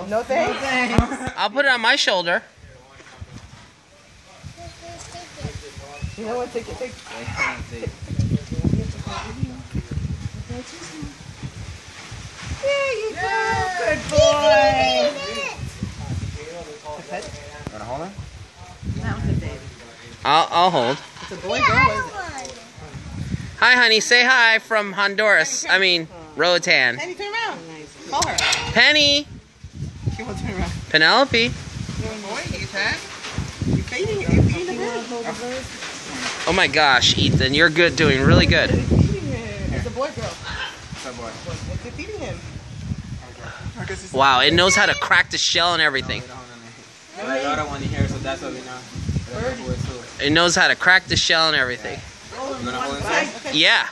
No thanks. I'll put it on my shoulder. You know what? Take it. Take it. There you go. Good boy. Wanna hold him? That was a baby. I'll hold. It's a boy, girl, is it? Hi, honey. Say hi from Honduras. I mean, Roatan. Penny, turn around. Call her. Penny. She won't turn around. Penelope. Good boy, Ethan. You feeding it. You feeding the bird. Oh my gosh, Ethan, you're good, doing really good. You're feeding him. It's a boy, girl. It's a boy. You're feeding him. Wow, it knows how to crack the shell and everything. The other one in here, so that's what we know. It knows how to crack the shell and everything. You wanna hold it? Yeah.